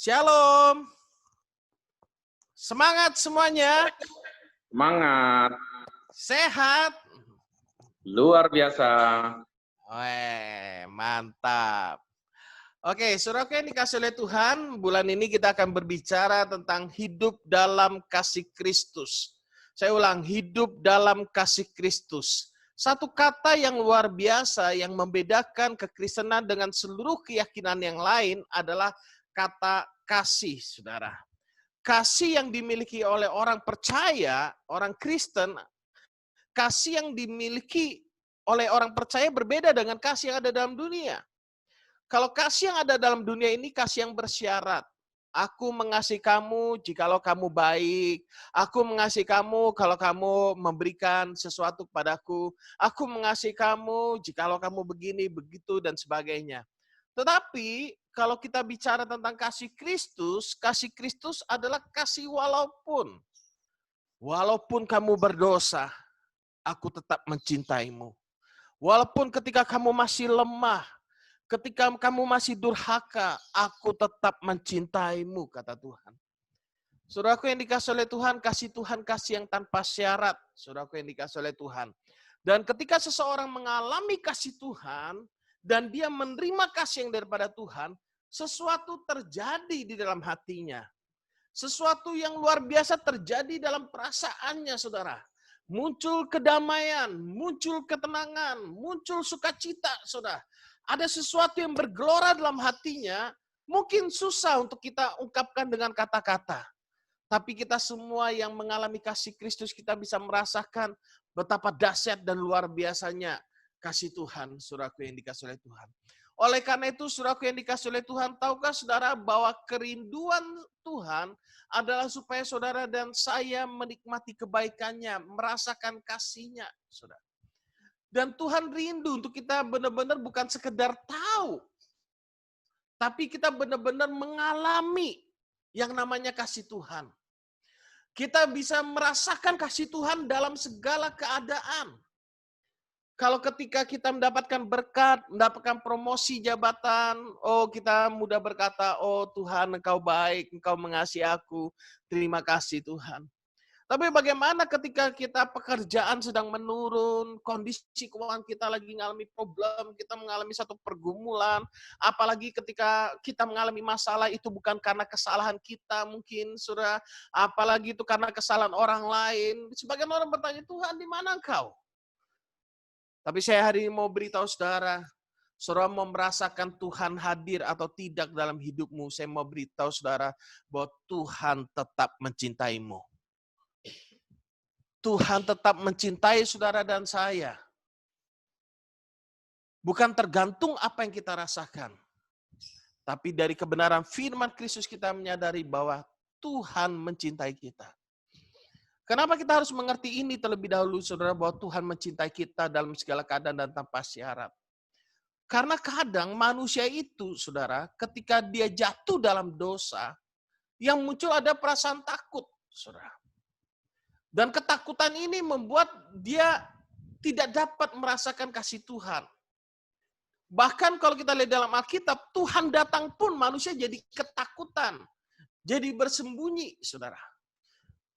Shalom. Semangat semuanya. Semangat. Sehat. Luar biasa. Mantap. Oke, saudaraku yang dikasih oleh Tuhan, bulan ini kita akan berbicara tentang hidup dalam kasih Kristus. Saya ulang, hidup dalam kasih Kristus. Satu kata yang luar biasa yang membedakan kekristenan dengan seluruh keyakinan yang lain adalah kata kasih, saudara. Kasih yang dimiliki oleh orang percaya, orang Kristen, kasih yang dimiliki oleh orang percaya berbeda dengan kasih yang ada dalam dunia. Kalau kasih yang ada dalam dunia ini kasih yang bersyarat. Aku mengasihi kamu jikalau kamu baik. Aku mengasihi kamu kalau kamu memberikan sesuatu kepadaku. Aku mengasihi kamu jikalau kamu begini, begitu, dan sebagainya. Tetapi kalau kita bicara tentang kasih Kristus adalah kasih walaupun. Walaupun kamu berdosa, aku tetap mencintaimu. Walaupun ketika kamu masih lemah, ketika kamu masih durhaka, aku tetap mencintaimu, kata Tuhan. Saudaraku yang dikasih oleh Tuhan kasih yang tanpa syarat. Saudaraku yang dikasih oleh Tuhan. Dan ketika seseorang mengalami kasih Tuhan, dan dia menerima kasih yang daripada Tuhan, sesuatu terjadi di dalam hatinya. Sesuatu yang luar biasa terjadi dalam perasaannya, saudara. Muncul kedamaian, muncul ketenangan, muncul sukacita, saudara. Ada sesuatu yang bergelora dalam hatinya, mungkin susah untuk kita ungkapkan dengan kata-kata. Tapi kita semua yang mengalami kasih Kristus, kita bisa merasakan betapa dahsyat dan luar biasanya kasih Tuhan, saudaraku yang dikasih oleh Tuhan. Oleh karena itu, saudaraku yang dikasih oleh Tuhan, tahukah saudara bahwa kerinduan Tuhan adalah supaya saudara dan saya menikmati kebaikannya, merasakan kasihnya, saudara. Dan Tuhan rindu untuk kita benar-benar bukan sekedar tahu, tapi kita benar-benar mengalami yang namanya kasih Tuhan. Kita bisa merasakan kasih Tuhan dalam segala keadaan. Kalau ketika kita mendapatkan berkat, mendapatkan promosi jabatan, kita mudah berkata, oh Tuhan Engkau baik, Engkau mengasihi aku, terima kasih Tuhan. Tapi bagaimana ketika kita pekerjaan sedang menurun, kondisi keuangan kita lagi mengalami problem, kita mengalami satu pergumulan, apalagi ketika kita mengalami masalah itu bukan karena kesalahan kita mungkin, saudara, apalagi itu karena kesalahan orang lain. Sebagian orang bertanya, Tuhan di mana Engkau? Tapi saya hari ini mau beritahu saudara, saudara mau merasakan Tuhan hadir atau tidak dalam hidupmu, saya mau beritahu saudara bahwa Tuhan tetap mencintaimu. Tuhan tetap mencintai saudara dan saya. Bukan tergantung apa yang kita rasakan. Tapi dari kebenaran firman Kristus kita menyadari bahwa Tuhan mencintai kita. Kenapa kita harus mengerti ini terlebih dahulu, saudara, bahwa Tuhan mencintai kita dalam segala keadaan dan tanpa syarat. Karena kadang manusia itu, saudara, ketika dia jatuh dalam dosa, yang muncul ada perasaan takut, saudara. Dan ketakutan ini membuat dia tidak dapat merasakan kasih Tuhan. Bahkan kalau kita lihat dalam Alkitab, Tuhan datang pun manusia jadi ketakutan. Jadi bersembunyi, saudara.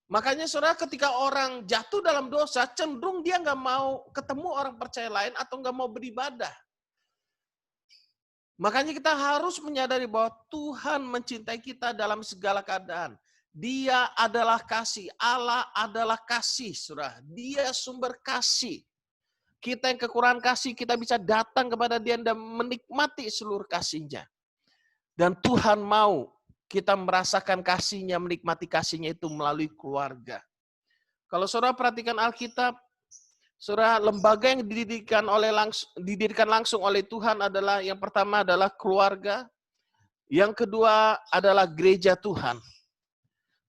Makanya saudara ketika orang jatuh dalam dosa, cenderung dia nggak mau ketemu orang percaya lain atau nggak mau beribadah. Makanya kita harus menyadari bahwa Tuhan mencintai kita dalam segala keadaan. Dia adalah kasih. Allah adalah kasih, saudara. Dia sumber kasih. Kita yang kekurangan kasih, kita bisa datang kepada Dia dan menikmati seluruh kasih-Nya. Dan Tuhan mau kita merasakan kasih-Nya, menikmati kasih-Nya itu melalui keluarga. Kalau saudara perhatikan Alkitab, saudara, lembaga yang didirikan langsung oleh Tuhan adalah, yang pertama adalah keluarga, yang kedua adalah gereja Tuhan.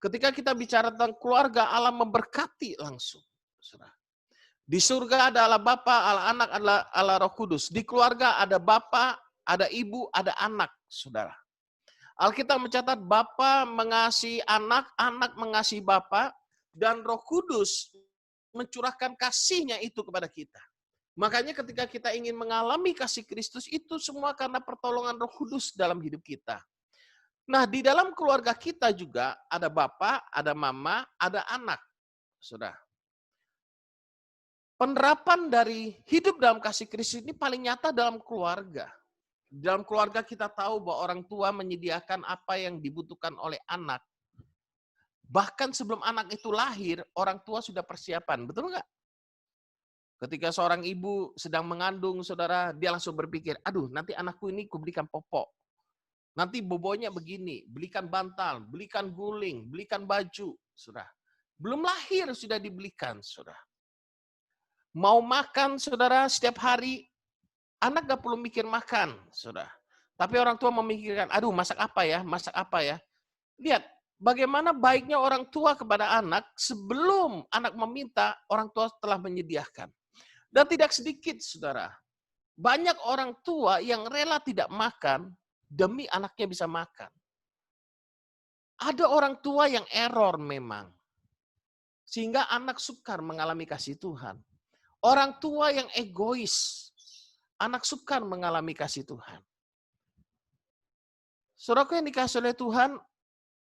Ketika kita bicara tentang keluarga, Allah memberkati langsung. Di surga ada Allah Bapa, Allah Anak, Allah Roh Kudus. Di keluarga ada Bapa, ada Ibu, ada anak, saudara. Alkitab mencatat Bapa mengasihi anak, anak mengasihi Bapa, dan Roh Kudus mencurahkan kasih-Nya itu kepada kita. Makanya ketika kita ingin mengalami kasih Kristus itu semua karena pertolongan Roh Kudus dalam hidup kita. Nah, di dalam keluarga kita juga ada bapak, ada mama, ada anak. Sudah. Penerapan dari hidup dalam kasih Kristus ini paling nyata dalam keluarga. Dalam keluarga kita tahu bahwa orang tua menyediakan apa yang dibutuhkan oleh anak. Bahkan sebelum anak itu lahir, orang tua sudah persiapan. Betul nggak? Ketika seorang ibu sedang mengandung, saudara, dia langsung berpikir, aduh nanti anakku ini kuberikan popok. Nanti bobonya begini, belikan bantal, belikan guling, belikan baju. Sudah. Belum lahir sudah dibelikan, sudah. Mau makan, saudara, setiap hari, anak gak perlu mikir makan, saudara. Tapi orang tua memikirkan, aduh masak apa ya, masak apa ya. Lihat, bagaimana baiknya orang tua kepada anak sebelum anak meminta, orang tua telah menyediakan. Dan tidak sedikit, saudara. Banyak orang tua yang rela tidak makan demi anaknya bisa makan. Ada orang tua yang error memang. Sehingga anak sukar mengalami kasih Tuhan. Orang tua yang egois, anak sukar mengalami kasih Tuhan. Saudaraku yang dikasih oleh Tuhan,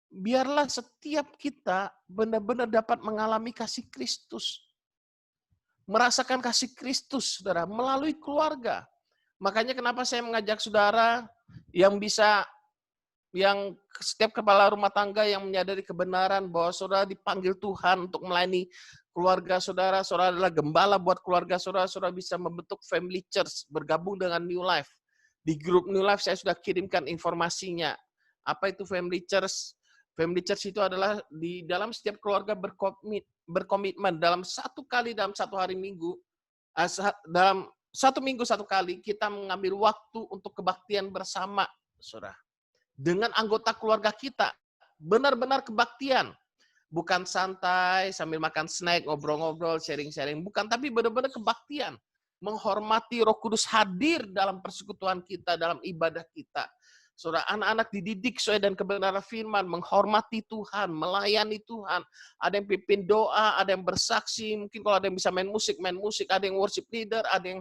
biarlah setiap kita benar-benar dapat mengalami kasih Kristus. Merasakan kasih Kristus, saudara, melalui keluarga. Makanya kenapa saya mengajak saudara yang setiap kepala rumah tangga yang menyadari kebenaran bahwa saudara dipanggil Tuhan untuk melayani keluarga saudara, saudara adalah gembala buat keluarga saudara, saudara bisa membentuk family church, bergabung dengan New Life. Di grup New Life saya sudah kirimkan informasinya. Apa itu family church? Family church itu adalah di dalam setiap keluarga berkomitmen dalam satu hari minggu, dalam satu minggu satu kali kita mengambil waktu untuk kebaktian bersama, saudara. Dengan anggota keluarga kita, benar-benar kebaktian. Bukan santai, sambil makan snack, ngobrol-ngobrol, sharing-sharing. Bukan, tapi benar-benar kebaktian. Menghormati Roh Kudus hadir dalam persekutuan kita, dalam ibadah kita. Saudara, anak-anak dididik sesuai dan kebenaran firman, menghormati Tuhan, melayani Tuhan. Ada yang pimpin doa, ada yang bersaksi, mungkin kalau ada yang bisa main musik, ada yang worship leader, ada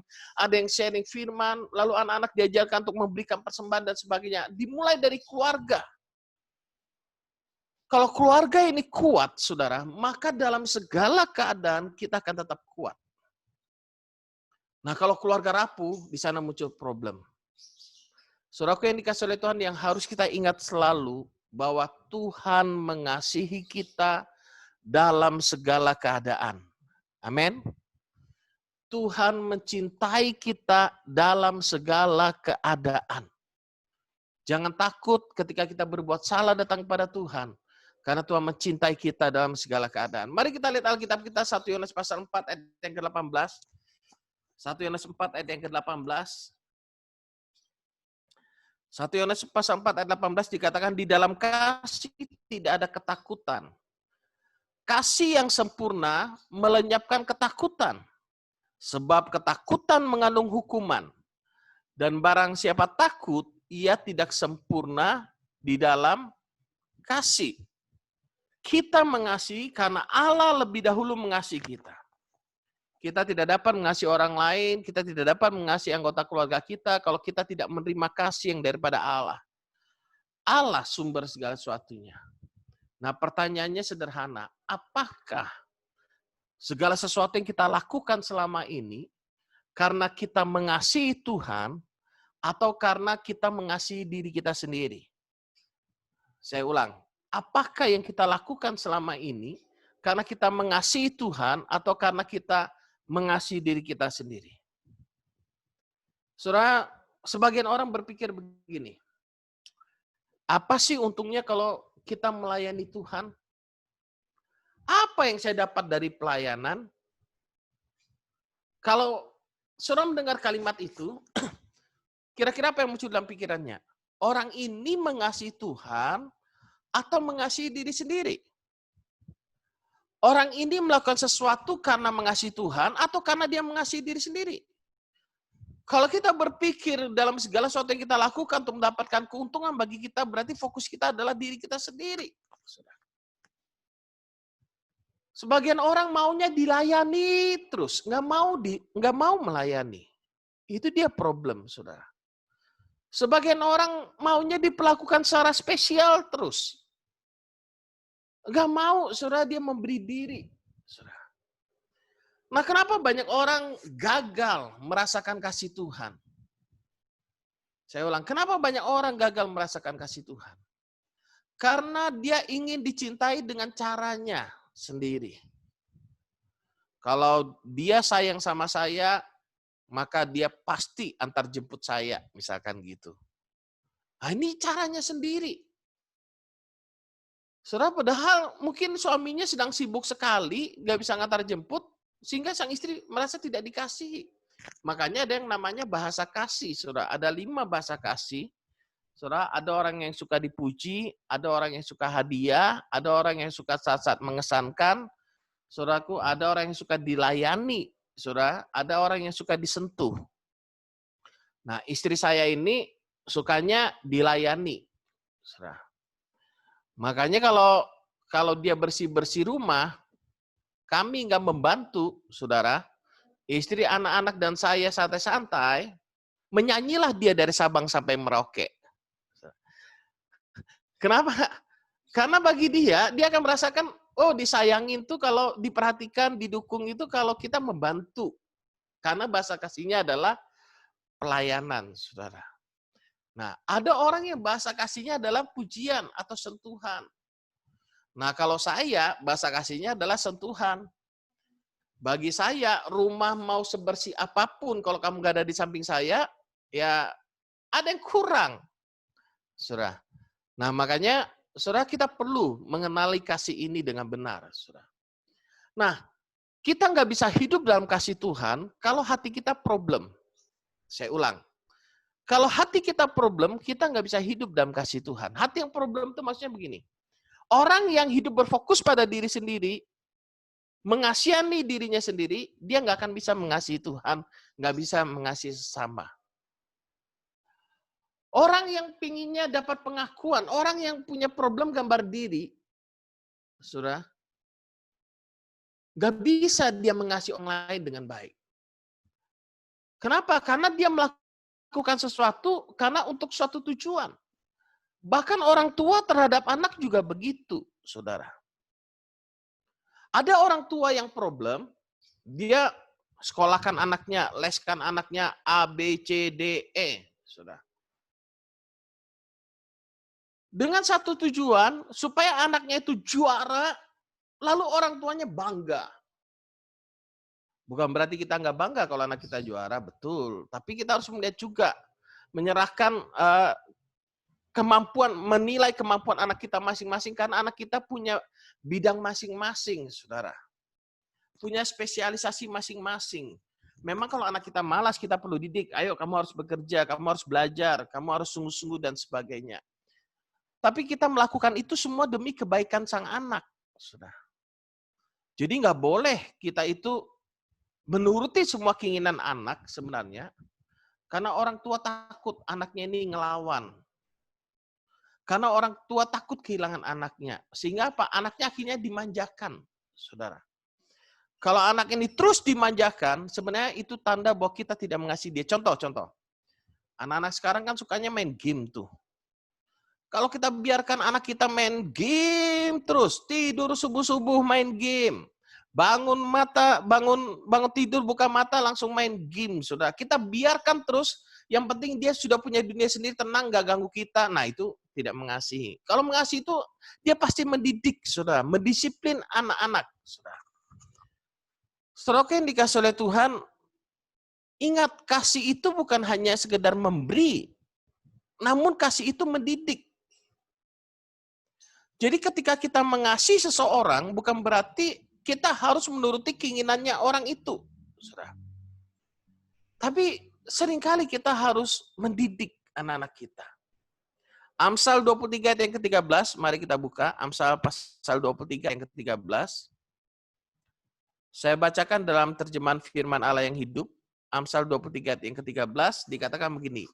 yang sharing firman, lalu anak-anak diajarkan untuk memberikan persembahan dan sebagainya. Dimulai dari keluarga. Kalau keluarga ini kuat, saudara, maka dalam segala keadaan kita akan tetap kuat. Nah, kalau keluarga rapuh, di sana muncul problem. Saudaraku yang dikasih oleh Tuhan, yang harus kita ingat selalu bahwa Tuhan mengasihi kita dalam segala keadaan. Amin. Tuhan mencintai kita dalam segala keadaan. Jangan takut ketika kita berbuat salah datang kepada Tuhan. Karena Tuhan mencintai kita dalam segala keadaan. Mari kita lihat Alkitab kita 1 Yohanes pasal 4 ayat yang ke-18. 1 Yohanes 4 ayat yang ke-18. 1 Yohanes pasal 4 ayat 18 dikatakan di dalam kasih tidak ada ketakutan. Kasih yang sempurna melenyapkan ketakutan. Sebab ketakutan mengandung hukuman. Dan barang siapa takut, ia tidak sempurna di dalam kasih. Kita mengasihi karena Allah lebih dahulu mengasihi kita. Kita tidak dapat mengasihi orang lain, kita tidak dapat mengasihi anggota keluarga kita kalau kita tidak menerima kasih yang daripada Allah. Allah sumber segala sesuatunya. Nah, pertanyaannya sederhana, apakah segala sesuatu yang kita lakukan selama ini karena kita mengasihi Tuhan atau karena kita mengasihi diri kita sendiri? Saya ulang. Apakah yang kita lakukan selama ini karena kita mengasihi Tuhan atau karena kita mengasihi diri kita sendiri? Saudara, sebagian orang berpikir begini, apa sih untungnya kalau kita melayani Tuhan? Apa yang saya dapat dari pelayanan? Kalau saudara mendengar kalimat itu, kira-kira apa yang muncul dalam pikirannya? Orang ini mengasihi Tuhan atau mengasihi diri sendiri? Orang ini melakukan sesuatu karena mengasihi Tuhan atau karena dia mengasihi diri sendiri? Kalau kita berpikir dalam segala sesuatu yang kita lakukan untuk mendapatkan keuntungan bagi kita, berarti fokus kita adalah diri kita sendiri. Sebagian orang maunya dilayani terus, nggak mau melayani. Itu dia problem, saudara. Sebagian orang maunya diperlakukan secara spesial terus. Nggak mau, saudara, dia memberi diri. Saudara. Nah, kenapa banyak orang gagal merasakan kasih Tuhan? Saya ulang, kenapa banyak orang gagal merasakan kasih Tuhan? Karena dia ingin dicintai dengan caranya sendiri. Kalau dia sayang sama saya, maka dia pasti antar jemput saya, misalkan gitu. Nah, ini caranya sendiri. Saudara, padahal mungkin suaminya sedang sibuk sekali, nggak bisa ngantar jemput, sehingga sang istri merasa tidak dikasihi. Makanya ada yang namanya bahasa kasih, saudara. Ada 5 bahasa kasih. Saudara, ada orang yang suka dipuji, ada orang yang suka hadiah, ada orang yang suka saat-saat mengesankan, saudaraku, ada orang yang suka dilayani, saudara, ada orang yang suka disentuh. Nah, istri saya ini sukanya dilayani, saudara. Makanya kalau dia bersih-bersih rumah, kami nggak membantu, saudara. Istri, anak-anak, dan saya santai-santai, menyanyilah dia dari Sabang sampai Merauke. Kenapa? Karena bagi dia akan merasakan, oh, disayangin tuh kalau diperhatikan, didukung itu kalau kita membantu. Karena bahasa kasihnya adalah pelayanan, saudara. Nah, ada orang yang bahasa kasihnya adalah pujian atau sentuhan. Nah, kalau saya, bahasa kasihnya adalah sentuhan. Bagi saya, rumah mau sebersih apapun, kalau kamu gak ada di samping saya, ya ada yang kurang, saudara. Nah, makanya, saudara, kita perlu mengenali kasih ini dengan benar, saudara. Nah, kita nggak bisa hidup dalam kasih Tuhan kalau hati kita problem. Saya ulang. Kalau hati kita problem, kita nggak bisa hidup dalam kasih Tuhan. Hati yang problem itu maksudnya begini. Orang yang hidup berfokus pada diri sendiri, mengasihani dirinya sendiri, dia nggak akan bisa mengasihi Tuhan, nggak bisa mengasihi sesama. Orang yang pinginnya dapat pengakuan, orang yang punya problem gambar diri, saudara, nggak bisa dia mengasihi orang lain dengan baik. Kenapa? Karena dia melakukan sesuatu karena untuk suatu tujuan. Bahkan orang tua terhadap anak juga begitu, saudara. Ada orang tua yang problem, dia sekolahkan anaknya, leskan anaknya A, B, C, D, E, saudara. Dengan satu tujuan, supaya anaknya itu juara, lalu orang tuanya bangga. Bukan berarti kita nggak bangga kalau anak kita juara, betul. Tapi kita harus melihat juga, menyerahkan kemampuan, menilai kemampuan anak kita masing-masing, karena anak kita punya bidang masing-masing, saudara. Punya spesialisasi masing-masing. Memang kalau anak kita malas, kita perlu didik. Ayo, kamu harus bekerja, kamu harus belajar, kamu harus sungguh-sungguh, dan sebagainya. Tapi kita melakukan itu semua demi kebaikan sang anak, saudara. Jadi nggak boleh kita itu menuruti semua keinginan anak sebenarnya, karena orang tua takut anaknya ini ngelawan. Karena orang tua takut kehilangan anaknya. Sehingga apa? Anaknya akhirnya dimanjakan, saudara. Kalau anak ini terus dimanjakan, sebenarnya itu tanda bahwa kita tidak mengasihi dia. Contoh. Anak-anak sekarang kan sukanya main game tuh. Kalau kita biarkan anak kita main game terus, tidur subuh-subuh main game, bangun tidur buka mata langsung main game, saudara. Kita biarkan terus, yang penting dia sudah punya dunia sendiri, tenang, gak ganggu kita. Nah, itu tidak mengasihi. Kalau mengasihi itu dia pasti mendidik, saudara, mendisiplin anak-anak, saudara. Saudara yang dikasih oleh Tuhan, ingat, kasih itu bukan hanya sekedar memberi, namun kasih itu mendidik. Jadi ketika kita mengasihi seseorang, bukan berarti kita harus menuruti keinginannya orang itu, saudara. Tapi seringkali kita harus mendidik anak-anak kita. Amsal 23 ayat yang ke-13, mari kita buka. Amsal pasal 23 yang ke-13. Saya bacakan dalam terjemahan firman Allah yang hidup. Amsal 23 ayat yang ke-13 dikatakan begini.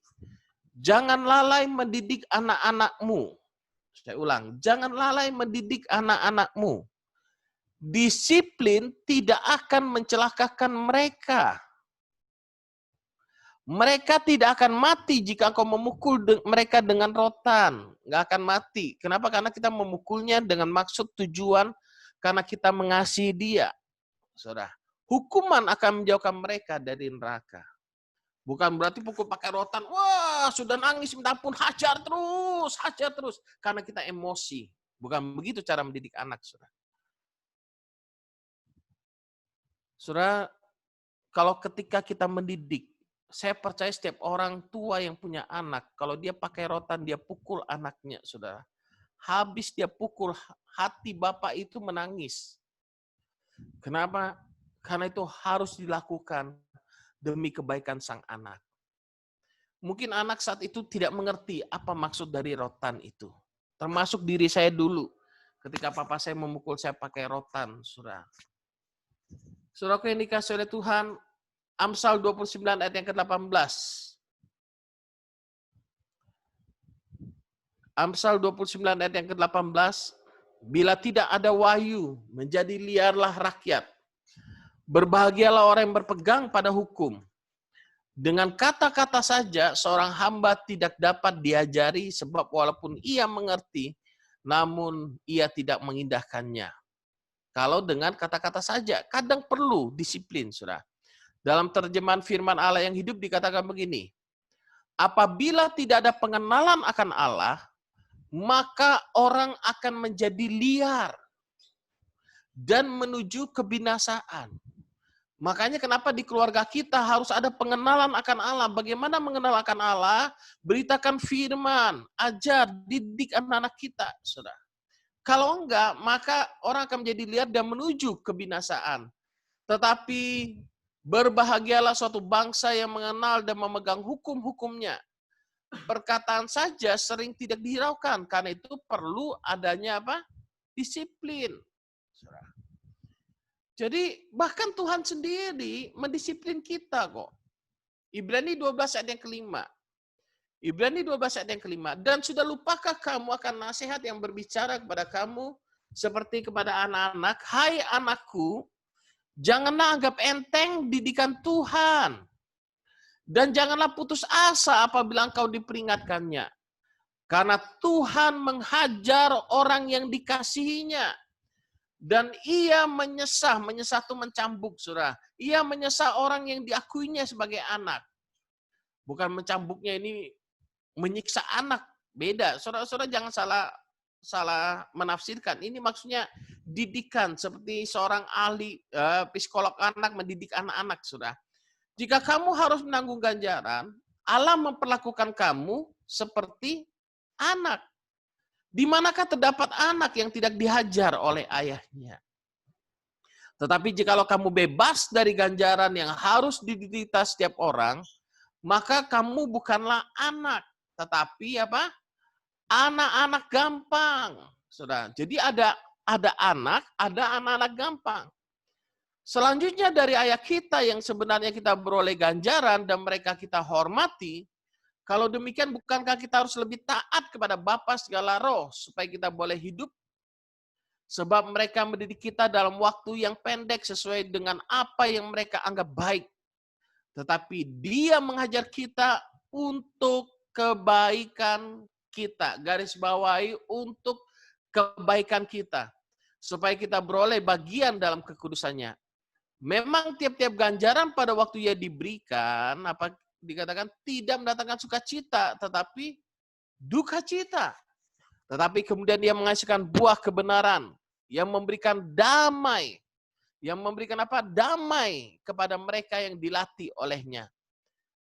Jangan lalai mendidik anak-anakmu. Saya ulang, jangan lalai mendidik anak-anakmu. Disiplin tidak akan mencelakakan mereka. Mereka tidak akan mati jika engkau memukul mereka dengan rotan. Nggak akan mati. Kenapa? Karena kita memukulnya dengan maksud tujuan karena kita mengasihi dia. Saudara, hukuman akan menjauhkan mereka dari neraka. Bukan berarti pukul pakai rotan. Wah, sudah nangis minta ampun, hajar terus. Karena kita emosi. Bukan begitu cara mendidik anak, saudara. Saudara, kalau ketika kita mendidik, saya percaya setiap orang tua yang punya anak, kalau dia pakai rotan, dia pukul anaknya, saudara. Habis dia pukul, hati bapak itu menangis. Kenapa? Karena itu harus dilakukan demi kebaikan sang anak. Mungkin anak saat itu tidak mengerti apa maksud dari rotan itu. Termasuk diri saya dulu. Ketika papa saya memukul saya pakai rotan, saudara. Saudara yang dikasih oleh Tuhan, Amsal 29 ayat yang ke-18. Amsal 29 ayat yang ke-18. Bila tidak ada wahyu, menjadi liarlah rakyat. Berbahagialah orang yang berpegang pada hukum. Dengan kata-kata saja seorang hamba tidak dapat diajari sebab walaupun ia mengerti, namun ia tidak mengindahkannya. Kalau dengan kata-kata saja, kadang perlu disiplin, saudara. Dalam terjemahan firman Allah yang hidup dikatakan begini, apabila tidak ada pengenalan akan Allah, maka orang akan menjadi liar dan menuju kebinasaan. Makanya kenapa di keluarga kita harus ada pengenalan akan Allah. Bagaimana mengenal akan Allah? Beritakan firman, ajar, didik anak-anak kita, saudara. Kalau enggak, maka orang akan menjadi liar dan menuju kebinasaan. Tetapi berbahagialah suatu bangsa yang mengenal dan memegang hukum-hukumnya. Perkataan saja sering tidak dihiraukan, karena itu perlu adanya apa? Disiplin. Saudara. Jadi bahkan Tuhan sendiri mendisiplin kita kok. Ibrani 12 ayat yang kelima. Ibrani 12 ayat yang kelima. Dan sudah lupakah kamu akan nasihat yang berbicara kepada kamu seperti kepada anak-anak? Hai anakku, janganlah anggap enteng didikan Tuhan. Dan janganlah putus asa apabila engkau diperingatkannya. Karena Tuhan menghajar orang yang dikasihinya. Dan ia menyesah itu mencambuk, saudara. Ia menyesah orang yang diakuinya sebagai anak. Bukan mencambuknya ini menyiksa anak, beda. Saudara-saudara jangan salah menafsirkan. Ini maksudnya didikan seperti seorang ahli psikolog anak mendidik anak-anak, saudara. Jika kamu harus menanggung ganjaran, Allah memperlakukan kamu seperti anak. Di manakah terdapat anak yang tidak dihajar oleh ayahnya? Tetapi jikalau kamu bebas dari ganjaran yang harus diderita setiap orang, maka kamu bukanlah anak, tetapi apa? Anak-anak gampang. Saudara. Jadi ada anak, ada anak-anak gampang. Selanjutnya dari ayah kita yang sebenarnya kita beroleh ganjaran dan mereka kita hormati, kalau demikian bukankah kita harus lebih taat kepada Bapa segala roh supaya kita boleh hidup? Sebab mereka mendidik kita dalam waktu yang pendek sesuai dengan apa yang mereka anggap baik. Tetapi dia mengajar kita untuk kebaikan kita. Garis bawahi untuk kebaikan kita. Supaya kita beroleh bagian dalam kekudusannya. Memang tiap-tiap ganjaran pada waktu ia diberikan, apa dikatakan tidak mendatangkan sukacita, tetapi duka cita. Tetapi kemudian dia menghasilkan buah kebenaran yang memberikan damai. Yang memberikan apa? Damai kepada mereka yang dilatih olehnya.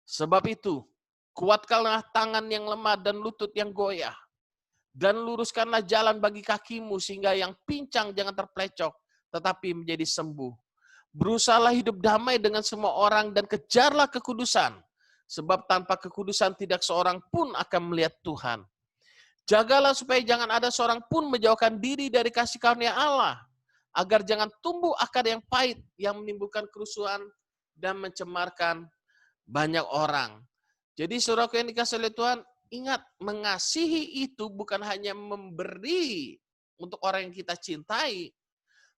Sebab itu, kuatkanlah tangan yang lemah dan lutut yang goyah. Dan luruskanlah jalan bagi kakimu sehingga yang pincang jangan terplecok, tetapi menjadi sembuh. Berusahalah hidup damai dengan semua orang dan kejarlah kekudusan. Sebab tanpa kekudusan tidak seorang pun akan melihat Tuhan. Jagalah supaya jangan ada seorang pun menjauhkan diri dari kasih karunia Allah. Agar jangan tumbuh akar yang pahit yang menimbulkan kerusuhan dan mencemarkan banyak orang. Jadi saudara yang dikasih oleh Tuhan, ingat mengasihi itu bukan hanya memberi untuk orang yang kita cintai,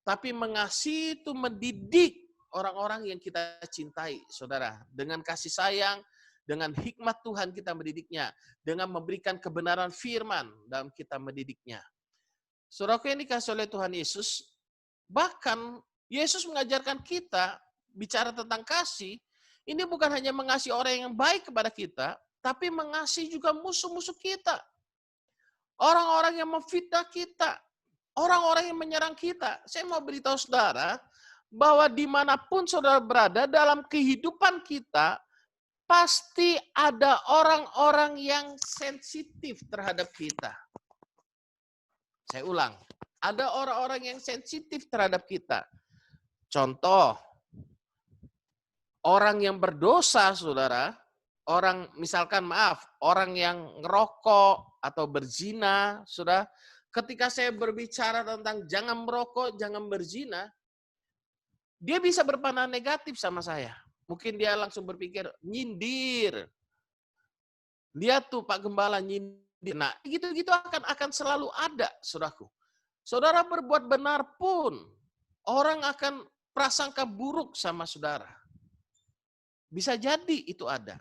tapi mengasihi itu mendidik orang-orang yang kita cintai, saudara. Dengan kasih sayang, Dengan hikmat Tuhan kita mendidiknya. Dengan memberikan kebenaran firman dalam kita mendidiknya. Saudaraku yang dikasihi oleh Tuhan Yesus, bahkan Yesus mengajarkan kita bicara tentang kasih, ini bukan hanya mengasihi orang yang baik kepada kita, tapi mengasihi juga musuh-musuh kita. Orang-orang yang memfitnah kita, orang-orang yang menyerang kita. Saya mau beritahu saudara, bahwa dimanapun saudara berada dalam kehidupan kita, pasti ada orang-orang yang sensitif terhadap kita. Saya ulang, ada orang-orang yang sensitif terhadap kita. Contoh, orang yang berdosa, saudara, orang misalkan orang yang ngerokok atau berzina, saudara, ketika saya berbicara tentang jangan merokok, jangan berzina, dia bisa berpandangan negatif sama saya. Mungkin dia langsung berpikir, nyindir. Lihat tuh Pak Gembala nyindir. Nah, gitu-gitu akan selalu ada, saudaraku. Saudara berbuat benar pun, orang akan prasangka buruk sama saudara. Bisa jadi itu ada.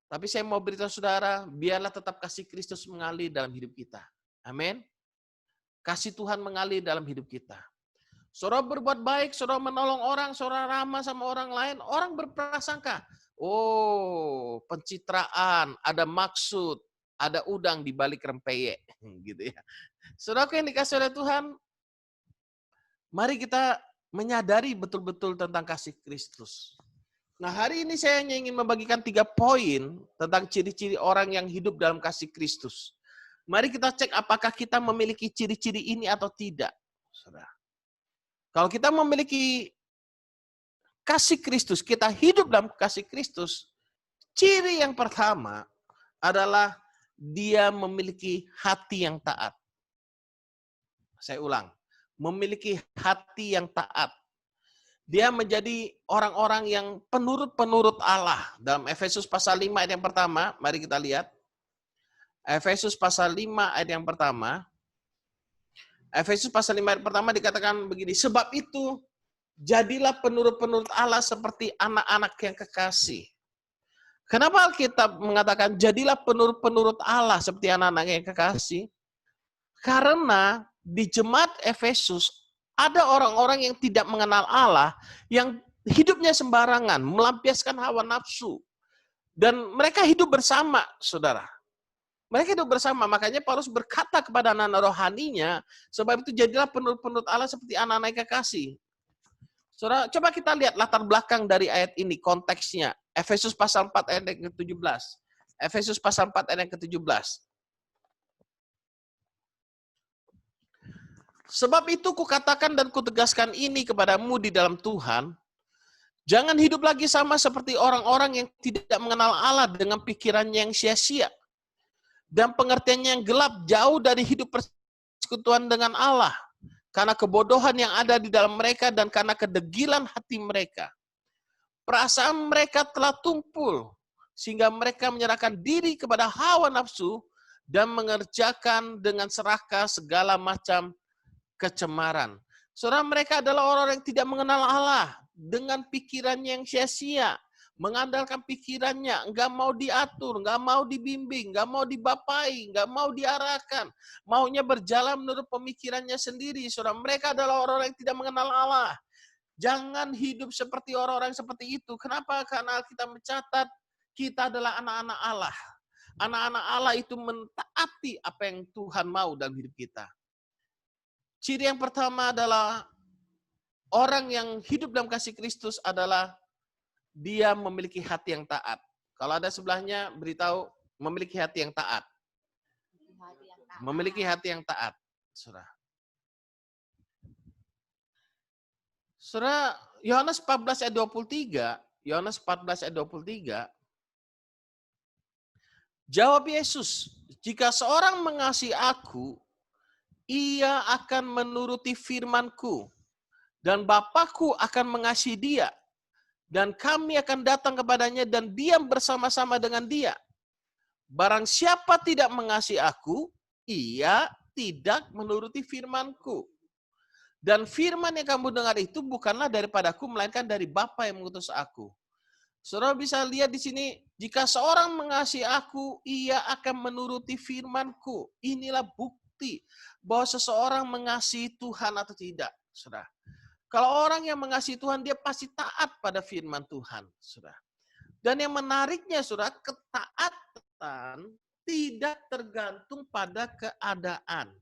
Tapi saya mau beritahu saudara, biarlah tetap kasih Kristus mengalir dalam hidup kita. Amin. Kasih Tuhan mengalir dalam hidup kita. Saudara berbuat baik, saudara menolong orang, saudara ramah sama orang lain, orang berprasangka, oh, pencitraan, ada maksud, ada udang di balik rempeyek, gitu ya. Saudaraku yang dikasihi oleh Tuhan, mari kita menyadari betul-betul tentang kasih Kristus. Nah, hari ini saya hanya ingin membagikan 3 poin tentang ciri-ciri orang yang hidup dalam kasih Kristus. Mari kita cek apakah kita memiliki ciri-ciri ini atau tidak, saudara. Kalau kita memiliki kasih Kristus, kita hidup dalam kasih Kristus, ciri yang pertama adalah dia memiliki hati yang taat. Saya ulang, memiliki hati yang taat. Dia menjadi orang-orang yang penurut-penurut Allah. Dalam Efesus pasal 5 ayat yang pertama, mari kita lihat. Efesus pasal 5 ayat yang pertama. Efesus pasal 5 ayat pertama dikatakan begini, sebab itu jadilah penurut-penurut Allah seperti anak-anak yang kekasih. Kenapa Alkitab mengatakan jadilah penurut-penurut Allah seperti anak-anak yang kekasih? Karena di jemaat Efesus ada orang-orang yang tidak mengenal Allah, yang hidupnya sembarangan, melampiaskan hawa nafsu. Dan mereka hidup bersama, saudara. Mereka hidup bersama, makanya Paulus berkata kepada anak-anak rohaninya, sebab itu jadilah penurut-penurut Allah seperti anak-anak yang kekasih. Saudara, coba kita lihat latar belakang dari ayat ini, konteksnya. Efesus pasal 4 ayat yang ke-17. Efesus pasal 4 ayat yang ke-17. Sebab itu kukatakan dan kutegaskan ini kepadamu di dalam Tuhan, jangan hidup lagi sama seperti orang-orang yang tidak mengenal Allah dengan pikirannya yang sia-sia. Dan pengertiannya yang gelap jauh dari hidup persekutuan dengan Allah. Karena kebodohan yang ada di dalam mereka dan karena kedegilan hati mereka. Perasaan mereka telah tumpul. Sehingga mereka menyerahkan diri kepada hawa nafsu dan mengerjakan dengan serakah segala macam kecemaran. Saudara, mereka adalah orang yang tidak mengenal Allah. Dengan pikirannya yang sia-sia. Mengandalkan pikirannya, nggak mau diatur, nggak mau dibimbing, nggak mau dibapai, nggak mau diarahkan. Maunya berjalan menurut pemikirannya sendiri. Saudara, mereka adalah orang-orang yang tidak mengenal Allah. Jangan hidup seperti orang-orang seperti itu. Kenapa? Karena kita mencatat kita adalah anak-anak Allah. Anak-anak Allah itu mentaati apa yang Tuhan mau dalam hidup kita. Ciri yang pertama adalah orang yang hidup dalam kasih Kristus adalah dia memiliki hati yang taat. Kalau ada sebelahnya, beritahu memiliki hati yang taat. Memiliki hati yang taat. Saudara. Saudara, Yohanes 14 ayat 23, Yohanes 14 ayat 23, jawab Yesus, jika seorang mengasihi aku, ia akan menuruti firman-Ku, dan Bapa-Ku akan mengasihi dia. Dan kami akan datang kepadanya dan diam bersama-sama dengan dia. Barang siapa tidak mengasihi aku, ia tidak menuruti firman-Ku. Dan firman yang kamu dengar itu bukanlah daripadaku, melainkan dari Bapa yang mengutus aku. Saudara bisa lihat di sini, jika seorang mengasihi aku, ia akan menuruti firman-Ku. Inilah bukti bahwa seseorang mengasihi Tuhan atau tidak, saudara. Kalau orang yang mengasihi Tuhan, dia pasti taat pada firman Tuhan, saudara. Dan yang menariknya, saudara, ketaatan tidak tergantung pada keadaan.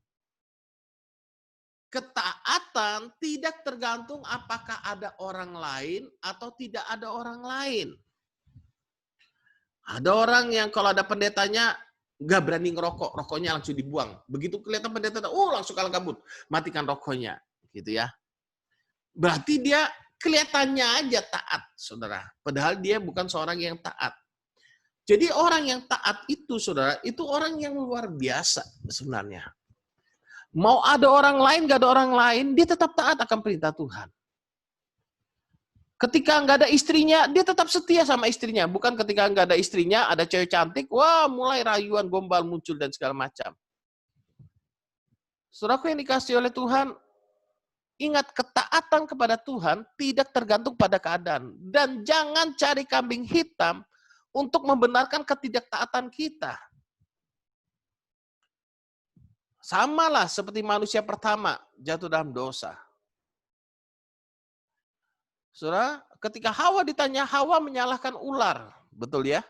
Ketaatan tidak tergantung apakah ada orang lain atau tidak ada orang lain. Ada orang yang kalau ada pendetanya nggak berani ngerokok, rokoknya langsung dibuang. Begitu kelihatan pendeta, langsung kalah kabut, matikan rokoknya, gitu ya. Berarti dia kelihatannya aja taat, saudara. Padahal dia bukan seorang yang taat. Jadi orang yang taat itu, saudara, itu orang yang luar biasa sebenarnya. Mau ada orang lain, gak ada orang lain, dia tetap taat akan perintah Tuhan. Ketika nggak ada istrinya, dia tetap setia sama istrinya. Bukan ketika nggak ada istrinya, ada cewek cantik, wah mulai rayuan, gombal muncul dan segala macam. Saudaraku yang dikasih oleh Tuhan, ingat ketaatan kepada Tuhan tidak tergantung pada keadaan. Dan jangan cari kambing hitam untuk membenarkan ketidaktaatan kita. Samalah seperti manusia pertama jatuh dalam dosa. Saudara, ketika Hawa ditanya, Hawa menyalahkan ular. Betul ya?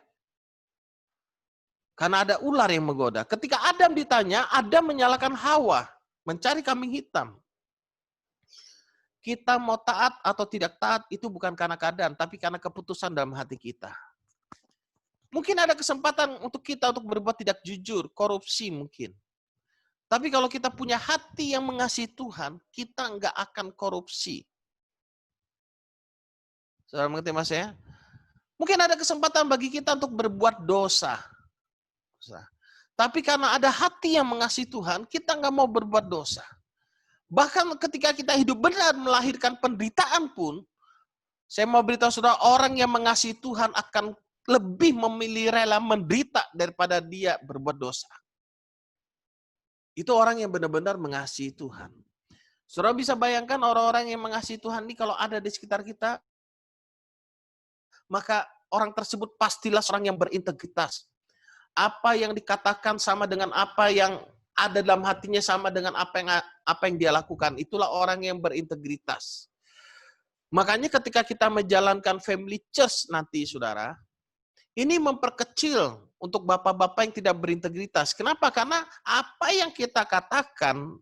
Karena ada ular yang menggoda. Ketika Adam ditanya, Adam menyalahkan Hawa. Mencari kambing hitam. Kita mau taat atau tidak taat, itu bukan karena keadaan, tapi karena keputusan dalam hati kita. Mungkin ada kesempatan untuk kita untuk berbuat tidak jujur, korupsi mungkin. Tapi kalau kita punya hati yang mengasihi Tuhan, kita nggak akan korupsi. Saudara mengerti mas ya? Mungkin ada kesempatan bagi kita untuk berbuat dosa. Tapi karena ada hati yang mengasihi Tuhan, kita nggak mau berbuat dosa. Bahkan ketika kita hidup benar melahirkan penderitaan pun, saya mau beritahu saudara, orang yang mengasihi Tuhan akan lebih memilih rela menderita daripada dia berbuat dosa. Itu orang yang benar-benar mengasihi Tuhan. Saudara bisa bayangkan orang-orang yang mengasihi Tuhan ini kalau ada di sekitar kita, maka orang tersebut pastilah seorang yang berintegritas. Apa yang dikatakan sama dengan apa yang ada dalam hatinya sama dengan apa yang dia lakukan. Itulah orang yang berintegritas. Makanya ketika kita menjalankan family church nanti, saudara, ini memperkecil untuk bapak-bapak yang tidak berintegritas. Kenapa? Karena apa yang kita katakan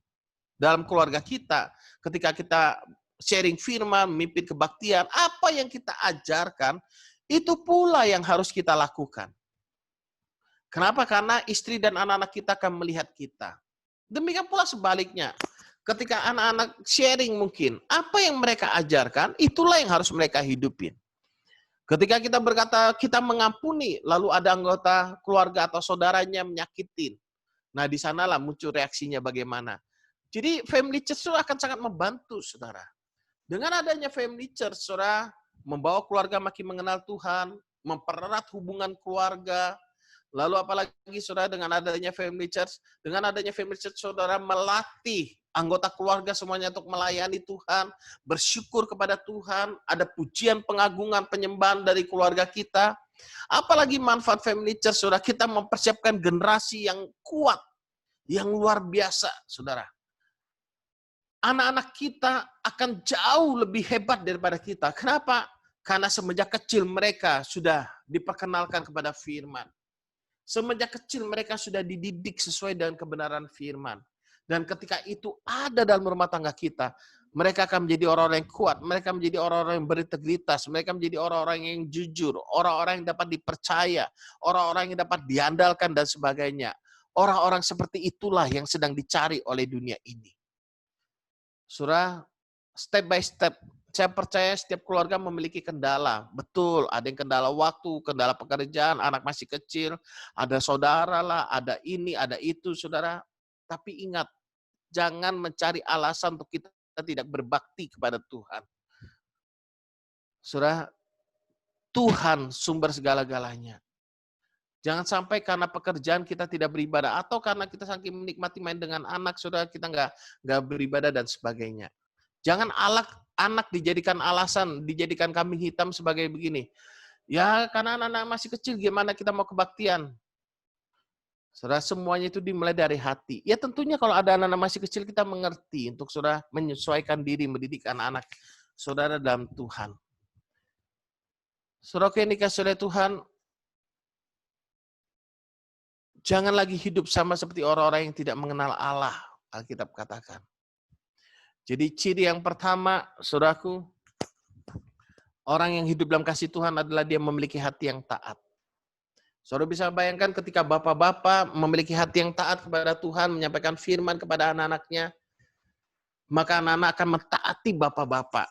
dalam keluarga kita, ketika kita sharing firman, memimpin kebaktian, apa yang kita ajarkan, itu pula yang harus kita lakukan. Kenapa? Karena istri dan anak-anak kita akan melihat kita. Demikian pula sebaliknya. Ketika anak-anak sharing mungkin, apa yang mereka ajarkan, itulah yang harus mereka hidupin. Ketika kita berkata, kita mengampuni, lalu ada anggota keluarga atau saudaranya menyakitin. Nah, di sanalah muncul reaksinya bagaimana. Jadi, family church itu akan sangat membantu, saudara. Dengan adanya family church, saudara, membawa keluarga makin mengenal Tuhan, mempererat hubungan keluarga. Lalu apalagi, saudara, dengan adanya family church, saudara melatih anggota keluarga semuanya untuk melayani Tuhan, bersyukur kepada Tuhan, ada pujian, pengagungan, penyembahan dari keluarga kita. Apalagi manfaat family church, saudara, kita mempersiapkan generasi yang kuat, yang luar biasa, saudara. Anak-anak kita akan jauh lebih hebat daripada kita. Kenapa? Karena semenjak kecil mereka sudah diperkenalkan kepada firman. Semenjak kecil mereka sudah dididik sesuai dengan kebenaran firman. Dan ketika itu ada dalam rumah tangga kita, mereka akan menjadi orang-orang yang kuat, mereka menjadi orang-orang yang berintegritas, mereka menjadi orang-orang yang jujur, orang-orang yang dapat dipercaya, orang-orang yang dapat diandalkan dan sebagainya. Orang-orang seperti itulah yang sedang dicari oleh dunia ini. Surah, step by step, saya percaya setiap keluarga memiliki kendala. Betul, ada yang kendala waktu, kendala pekerjaan, anak masih kecil, ada saudara lah, ada ini, ada itu, saudara. Tapi ingat, jangan mencari alasan untuk kita tidak berbakti kepada Tuhan. Saudara, Tuhan sumber segala-galanya. Jangan sampai karena pekerjaan kita tidak beribadah, atau karena kita saking menikmati main dengan anak, saudara, kita nggak beribadah dan sebagainya. Jangan anak dijadikan alasan, dijadikan kambing hitam sebagai begini. Ya, karena anak-anak masih kecil, gimana kita mau kebaktian? Saudara, semuanya itu dimulai dari hati. Ya tentunya kalau ada anak-anak masih kecil, kita mengerti untuk saudara menyesuaikan diri, mendidik anak-anak saudara dalam Tuhan. Saudara yang dikasih oleh Tuhan, jangan lagi hidup sama seperti orang-orang yang tidak mengenal Allah, Alkitab katakan. Jadi ciri yang pertama, saudaraku, orang yang hidup dalam kasih Tuhan adalah dia memiliki hati yang taat. Saudara bisa bayangkan ketika bapak-bapak memiliki hati yang taat kepada Tuhan, menyampaikan firman kepada anak-anaknya, maka anak-anak akan mentaati bapak-bapak.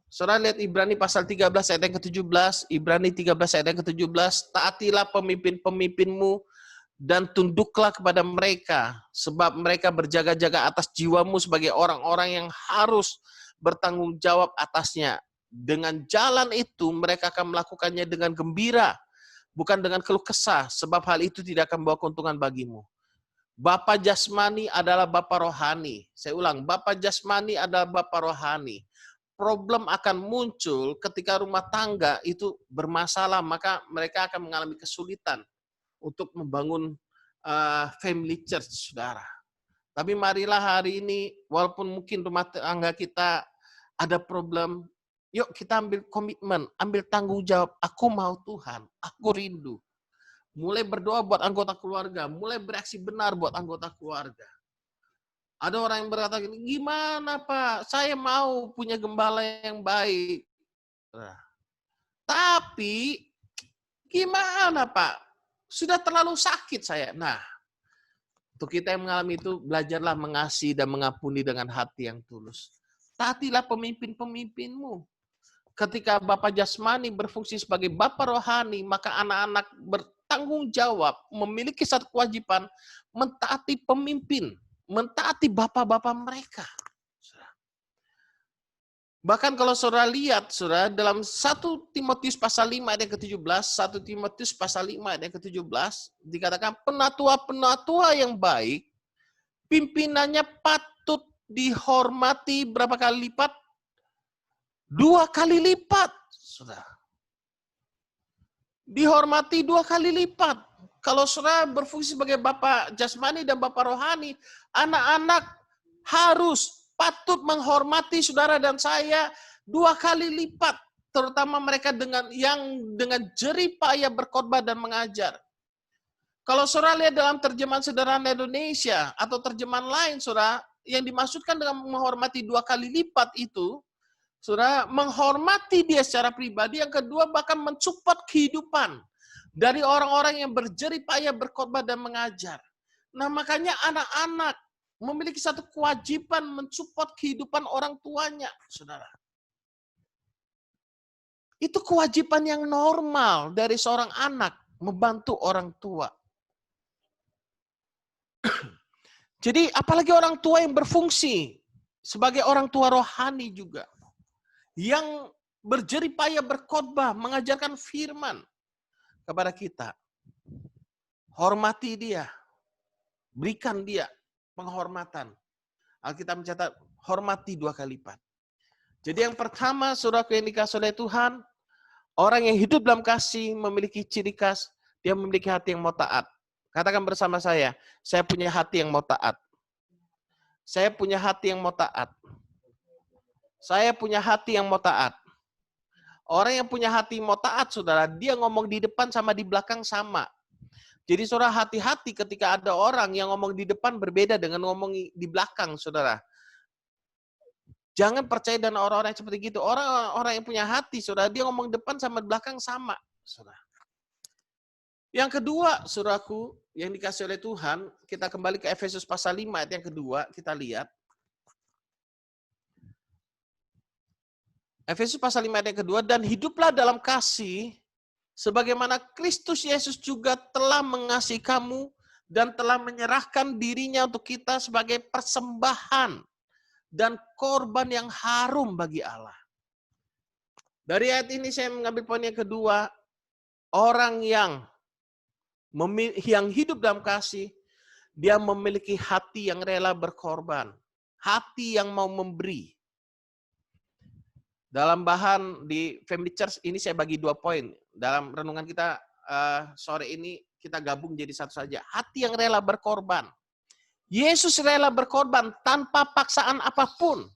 Saudara lihat Ibrani pasal 13 ayat yang ke-17, Ibrani 13 ayat yang ke-17, taatilah pemimpin-pemimpinmu dan tunduklah kepada mereka, sebab mereka berjaga-jaga atas jiwamu sebagai orang-orang yang harus bertanggung jawab atasnya. Dengan jalan itu mereka akan melakukannya dengan gembira, bukan dengan keluh kesah, sebab hal itu tidak akan membawa keuntungan bagimu. Bapa jasmani adalah bapa rohani. Saya ulang, bapa jasmani adalah bapa rohani. Problem akan muncul ketika rumah tangga itu bermasalah, maka mereka akan mengalami kesulitan untuk membangun family church, saudara. Tapi marilah hari ini, walaupun mungkin rumah tangga kita ada problem, yuk kita ambil komitmen, ambil tanggung jawab. Aku mau Tuhan, aku rindu. Mulai berdoa buat anggota keluarga, mulai bereaksi benar buat anggota keluarga. Ada orang yang berkata, gimana Pak, saya mau punya gembala yang baik. Nah, tapi gimana Pak, sudah terlalu sakit saya. Nah, untuk kita yang mengalami itu, belajarlah mengasihi dan mengampuni dengan hati yang tulus. Taatilah pemimpin-pemimpinmu. Ketika Bapak jasmani berfungsi sebagai Bapak rohani, maka anak-anak bertanggung jawab, memiliki satu kewajiban, mentaati pemimpin, mentaati bapak-bapak mereka. Bahkan kalau saudara lihat, saudara, dalam 1 Timotius pasal 5 ayat yang ke-17, 1 Timotius pasal 5 ayat yang ke-17, dikatakan penatua-penatua yang baik, pimpinannya patut dihormati berapa kali lipat? 2 kali lipat, saudara. Dihormati 2 kali lipat. Kalau saudara berfungsi sebagai bapak jasmani dan bapak rohani, anak-anak harus patut menghormati saudara dan saya 2 kali lipat. Terutama mereka dengan jerih payah berkhotbah dan mengajar. Kalau saudara lihat dalam terjemahan sederhana Indonesia atau terjemahan lain, saudara, yang dimaksudkan dengan menghormati 2 kali lipat itu, saudara, menghormati dia secara pribadi. Yang kedua, bahkan mensupport kehidupan dari orang-orang yang berjerih payah berkhotbah dan mengajar. Nah, makanya anak-anak memiliki satu kewajiban mensupport kehidupan orang tuanya, saudara. Itu kewajiban yang normal dari seorang anak, membantu orang tua. Jadi, apalagi orang tua yang berfungsi sebagai orang tua rohani juga, yang berjerih payah berkhotbah, mengajarkan firman kepada kita. Hormati dia. Berikan dia penghormatan. Alkitab mencatat, hormati 2 kali lipat. Jadi yang pertama, saudara yang dikasih oleh Tuhan, orang yang hidup dalam kasih memiliki ciri khas, dia memiliki hati yang mau taat. Katakan bersama saya punya hati yang mau taat. Saya punya hati yang mau taat. Saya punya hati yang mau taat. Orang yang punya hati mau taat, saudara, dia ngomong di depan sama di belakang sama. Jadi saudara hati-hati ketika ada orang yang ngomong di depan berbeda dengan ngomong di belakang, saudara. Jangan percaya dengan orang-orang yang seperti gitu. Orang yang punya hati, saudara, dia ngomong depan sama di belakang sama, saudara. Yang kedua, saudaraku, yang dikasih oleh Tuhan, kita kembali ke Efesus pasal 5 ayat yang kedua, kita lihat. Efesus pasal 5 ayat yang kedua, dan hiduplah dalam kasih, sebagaimana Kristus Yesus juga telah mengasihi kamu, dan telah menyerahkan dirinya untuk kita sebagai persembahan, dan korban yang harum bagi Allah. Dari ayat ini saya mengambil poin yang kedua, orang yang hidup dalam kasih, dia memiliki hati yang rela berkorban, hati yang mau memberi. Dalam bahan di Family Church ini saya bagi 2 poin. dalam renungan kita sore ini kita gabung jadi satu saja. Hati yang rela berkorban. Yesus rela berkorban tanpa paksaan apapun.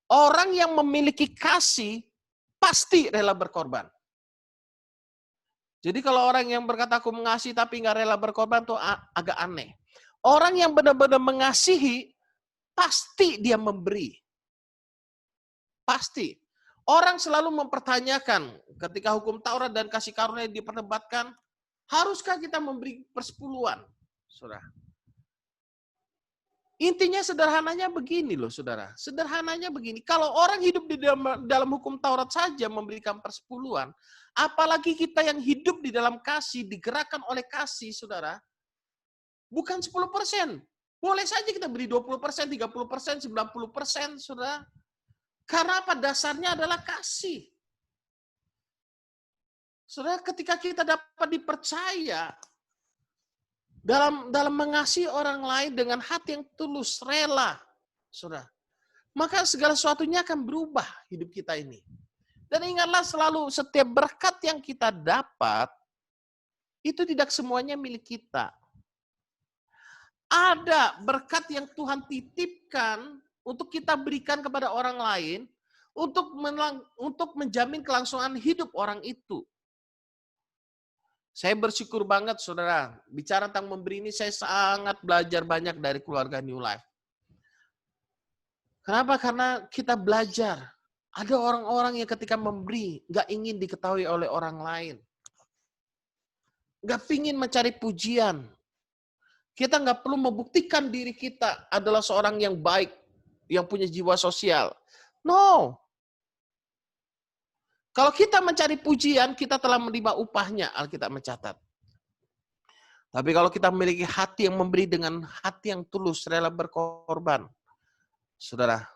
Orang yang memiliki kasih pasti rela berkorban. Jadi kalau orang yang berkata aku mengasihi tapi nggak rela berkorban tuh agak aneh. Orang yang benar-benar mengasihi pasti dia memberi. Pasti. Orang selalu mempertanyakan ketika hukum Taurat dan kasih karunia diperdebatkan, haruskah kita memberi persepuluhan? Saudara. Intinya sederhananya begini loh, saudara. Sederhananya begini. Kalau orang hidup di dalam hukum Taurat saja memberikan persepuluhan, apalagi kita yang hidup di dalam kasih, digerakkan oleh kasih, saudara. Bukan 10%. Boleh saja kita beri 20%, 30%, 90%, saudara. Karena apa? Dasarnya adalah kasih. Saudara, ketika kita dapat dipercaya dalam mengasihi orang lain dengan hati yang tulus, rela, saudara, maka segala sesuatunya akan berubah hidup kita ini. Dan ingatlah selalu, setiap berkat yang kita dapat, itu tidak semuanya milik kita. Ada berkat yang Tuhan titipkan untuk kita berikan kepada orang lain, untuk menjamin kelangsungan hidup orang itu. Saya bersyukur banget, saudara. Bicara tentang memberi ini, saya sangat belajar banyak dari keluarga New Life. Kenapa? Karena kita belajar. Ada orang-orang yang ketika memberi, nggak ingin diketahui oleh orang lain. Nggak ingin mencari pujian. Kita nggak perlu membuktikan diri kita adalah seorang yang baik, yang punya jiwa sosial. No. Kalau kita mencari pujian, kita telah menerima upahnya, Alkitab mencatat. Tapi kalau kita memiliki hati yang memberi dengan hati yang tulus, rela berkorban. Saudara,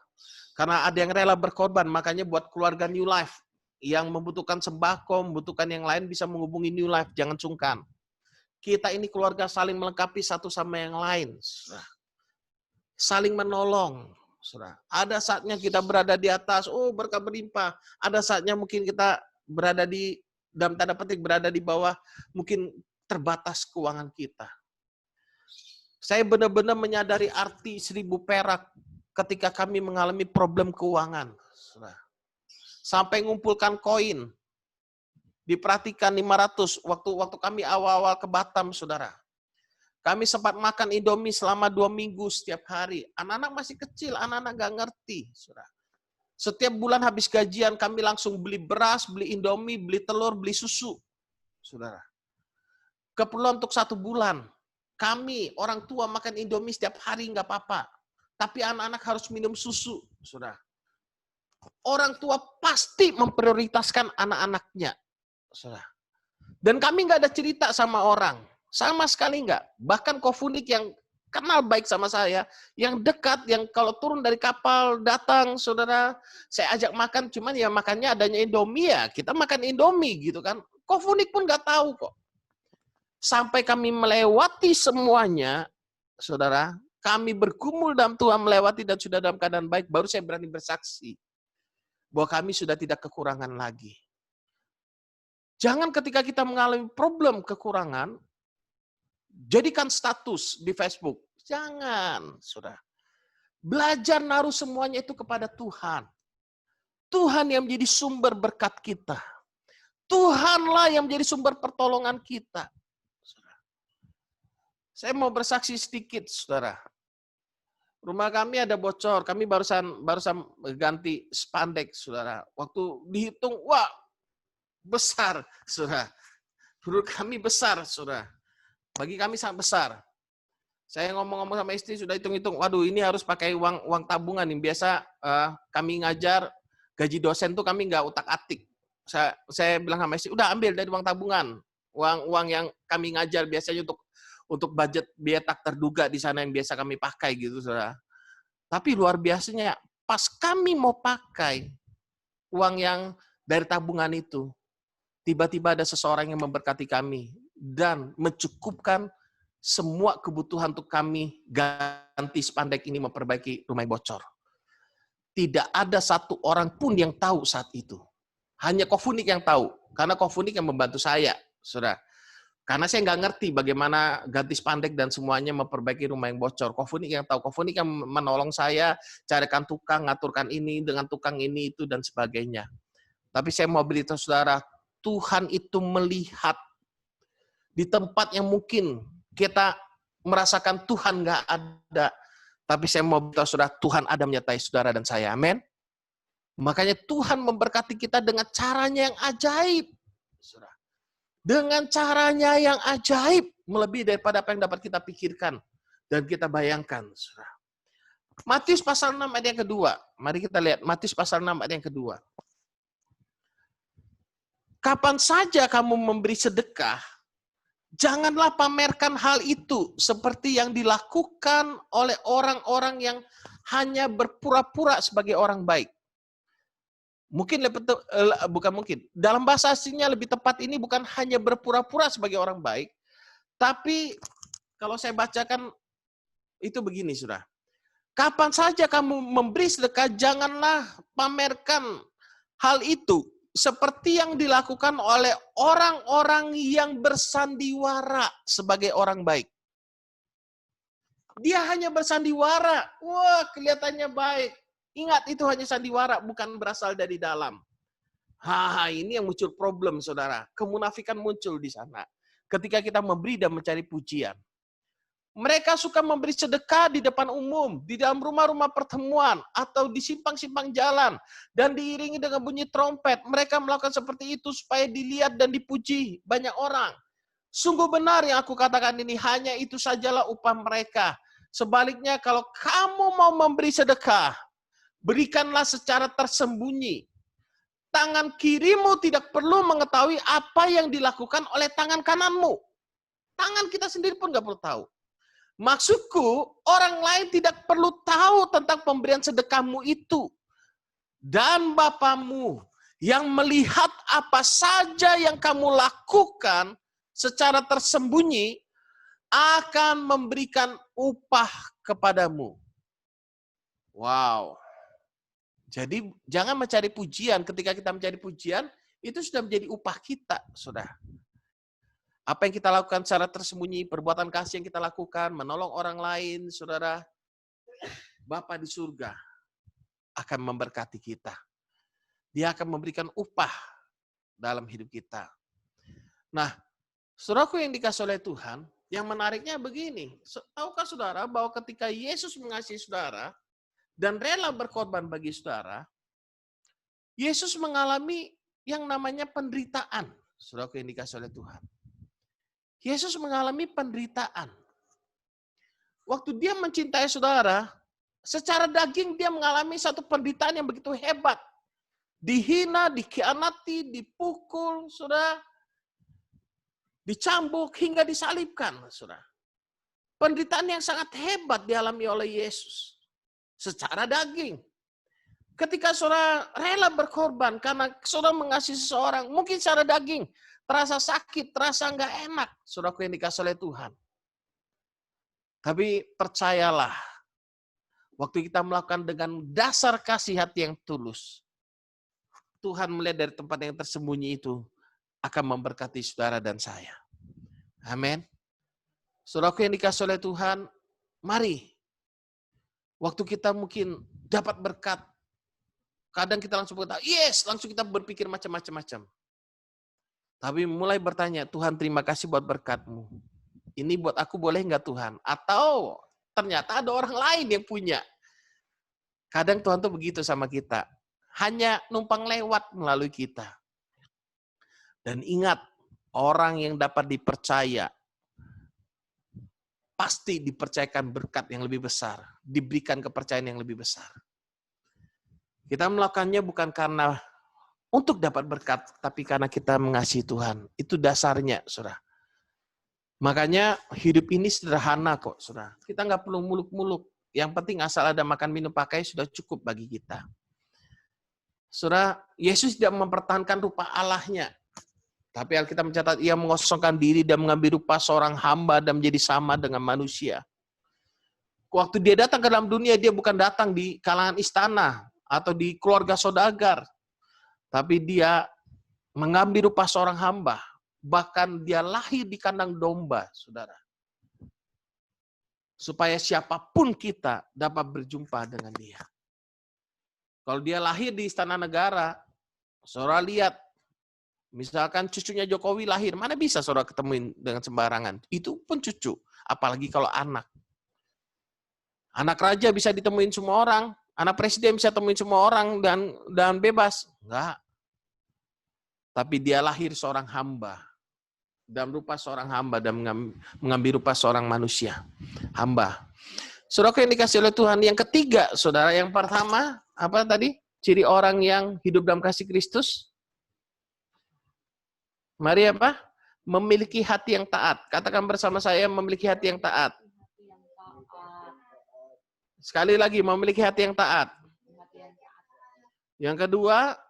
karena ada yang rela berkorban, makanya buat keluarga New Life, yang membutuhkan sembako, membutuhkan yang lain, bisa menghubungi New Life, jangan sungkan. Kita ini keluarga saling melengkapi satu sama yang lain. Saudara. Saling menolong. Saudara. Ada saatnya kita berada di atas, berkah berlimpah. Ada saatnya mungkin kita berada di, dalam tanda petik, berada di bawah, mungkin terbatas keuangan kita. Saya benar-benar menyadari arti 1.000 perak ketika kami mengalami problem keuangan. Saudara. Sampai ngumpulkan koin, diperhatikan 500, waktu kami awal-awal ke Batam, saudara. Kami sempat makan Indomie selama 2 minggu setiap hari. Anak-anak masih kecil, anak-anak nggak ngerti. Saudara. Setiap bulan habis gajian, kami langsung beli beras, beli Indomie, beli telur, beli susu. Saudara. Keperluan untuk 1 bulan. Kami, orang tua, makan Indomie setiap hari nggak apa-apa. Tapi anak-anak harus minum susu. Saudara. Orang tua pasti memprioritaskan anak-anaknya. Saudara. Dan kami nggak ada cerita sama orang. Sama sekali enggak. Bahkan Kofunik yang kenal baik sama saya, yang dekat, yang kalau turun dari kapal datang, saudara, saya ajak makan, cuman ya makannya adanya Indomie ya, kita makan Indomie gitu kan. Kofunik pun nggak tahu kok. Sampai kami melewati semuanya, saudara, kami bergumul dalam Tuhan, melewati dan sudah dalam keadaan baik, baru saya berani bersaksi bahwa kami sudah tidak kekurangan lagi. Jangan ketika kita mengalami problem kekurangan, jadikan status di Facebook. Jangan, saudara. Belajar naruh semuanya itu kepada Tuhan. Tuhan yang menjadi sumber berkat kita. Tuhanlah yang menjadi sumber pertolongan kita. Saudara. Saya mau bersaksi sedikit, saudara. Rumah kami ada bocor. Kami barusan ganti spandek, saudara. Waktu dihitung, wah, besar, saudara. Dulu kami besar, saudara. Bagi kami sangat besar. Saya ngomong-ngomong sama istri, sudah hitung-hitung, waduh ini harus pakai uang tabungan. Yang biasa kami ngajar, gaji dosen tuh kami nggak utak-atik. Saya bilang sama istri, udah ambil dari uang tabungan. Uang yang kami ngajar biasanya untuk budget biaya tak terduga di sana yang biasa kami pakai gitu, saudara. Tapi luar biasanya, pas kami mau pakai uang yang dari tabungan itu, tiba-tiba ada seseorang yang memberkati kami dan mencukupkan semua kebutuhan untuk kami ganti spandek ini, memperbaiki rumah bocor. Tidak ada satu orang pun yang tahu saat itu. Hanya Kofunik yang tahu, karena Kofunik yang membantu saya, saudara. Karena saya nggak ngerti bagaimana ganti spandek dan semuanya memperbaiki rumah yang bocor. Kofunik yang tahu, Kofunik yang menolong saya, carikan tukang, ngaturkan ini, dengan tukang ini, itu, dan sebagainya. Tapi saya mau beritahu saudara, Tuhan itu melihat di tempat yang mungkin kita merasakan Tuhan nggak ada. Tapi saya mau beritahu saudara, Tuhan ada menyertai saudara dan saya. Amin. Makanya Tuhan memberkati kita dengan caranya yang ajaib. Saudara. Dengan caranya yang ajaib, melebihi daripada apa yang dapat kita pikirkan dan kita bayangkan. Saudara. Matius pasal 6 ayat yang kedua. Mari kita lihat Matius pasal 6 ayat yang kedua. Kapan saja kamu memberi sedekah, janganlah pamerkan hal itu seperti yang dilakukan oleh orang-orang yang hanya berpura-pura sebagai orang baik. Mungkin bukan mungkin. Dalam bahasa aslinya lebih tepat ini bukan hanya berpura-pura sebagai orang baik, tapi kalau saya bacakan itu begini, saudara. Kapan saja kamu memberi sedekah, janganlah pamerkan hal itu seperti yang dilakukan oleh orang-orang yang bersandiwara sebagai orang baik. Dia hanya bersandiwara. Wah, kelihatannya baik. Ingat, itu hanya sandiwara, bukan berasal dari dalam. Ini yang muncul problem, saudara. Kemunafikan muncul di sana. Ketika kita memberi dan mencari pujian. Mereka suka memberi sedekah di depan umum, di dalam rumah-rumah pertemuan, atau di simpang-simpang jalan, dan diiringi dengan bunyi trompet. Mereka melakukan seperti itu supaya dilihat dan dipuji banyak orang. Sungguh benar yang aku katakan ini, hanya itu sajalah upah mereka. Sebaliknya, kalau kamu mau memberi sedekah, berikanlah secara tersembunyi. Tangan kirimu tidak perlu mengetahui apa yang dilakukan oleh tangan kananmu. Tangan kita sendiri pun nggak perlu tahu. Maksudku, orang lain tidak perlu tahu tentang pemberian sedekahmu itu. Dan Bapamu yang melihat apa saja yang kamu lakukan secara tersembunyi akan memberikan upah kepadamu. Wow. Jadi jangan mencari pujian. Ketika kita mencari pujian, itu sudah menjadi upah kita, saudara. Apa yang kita lakukan secara tersembunyi, perbuatan kasih yang kita lakukan, menolong orang lain, saudara, Bapa di surga akan memberkati kita. Dia akan memberikan upah dalam hidup kita. Nah, saudaraku yang dikasih oleh Tuhan, yang menariknya begini. Tahukah saudara bahwa ketika Yesus mengasihi saudara, dan rela berkorban bagi saudara, Yesus mengalami yang namanya penderitaan. Saudaraku yang dikasih oleh Tuhan. Yesus mengalami penderitaan. Waktu dia mencintai saudara, secara daging dia mengalami satu penderitaan yang begitu hebat. Dihina, dikhianati, dipukul, saudara. Dicambuk hingga disalibkan, saudara. Penderitaan yang sangat hebat dialami oleh Yesus. Secara daging. Ketika saudara rela berkorban karena saudara mengasihi seseorang, mungkin secara daging, terasa sakit, terasa nggak enak, saudaraku yang dikasih oleh Tuhan. Tapi percayalah, waktu kita melakukan dengan dasar kasih hati yang tulus, Tuhan melihat dari tempat yang tersembunyi itu, akan memberkati saudara dan saya. Amin. Saudaraku yang dikasih oleh Tuhan, mari. Waktu kita mungkin dapat berkat, kadang kita langsung berkata, yes, langsung kita berpikir macam-macam. Tapi mulai bertanya, Tuhan terima kasih buat berkat-Mu. Ini buat aku boleh nggak Tuhan? Atau ternyata ada orang lain yang punya. Kadang Tuhan tuh begitu sama kita. Hanya numpang lewat melalui kita. Dan ingat, orang yang dapat dipercaya, pasti dipercayakan berkat yang lebih besar. Diberikan kepercayaan yang lebih besar. Kita melakukannya bukan karena untuk dapat berkat, tapi karena kita mengasihi Tuhan. Itu dasarnya, saudara. Makanya hidup ini sederhana kok, saudara. Kita nggak perlu muluk-muluk. Yang penting asal ada makan minum pakai sudah cukup bagi kita. Saudara, Yesus tidak mempertahankan rupa Allahnya. Tapi Alkitab mencatat, ia mengosongkan diri dan mengambil rupa seorang hamba dan menjadi sama dengan manusia. Waktu dia datang ke dalam dunia, dia bukan datang di kalangan istana atau di keluarga saudagar. Tapi dia mengambil rupa seorang hamba. Bahkan dia lahir di kandang domba, saudara. Supaya siapapun kita dapat berjumpa dengan dia. Kalau dia lahir di istana negara, saudara lihat, misalkan cucunya Jokowi lahir, mana bisa saudara ketemuin dengan sembarangan. Itu pun cucu, apalagi kalau anak. Anak raja bisa ditemuin semua orang, anak presiden bisa temuin semua orang dan bebas. Enggak. Tapi dia lahir seorang hamba. Dan rupa seorang hamba dan mengambil rupa seorang manusia. Hamba. Saudara yang dikasih oleh Tuhan. Yang ketiga, saudara, yang pertama, apa tadi? Ciri orang yang hidup dalam kasih Kristus. Mari apa? Memiliki hati yang taat. Katakan bersama saya, memiliki hati yang taat. Sekali lagi, memiliki hati yang taat. Yang kedua,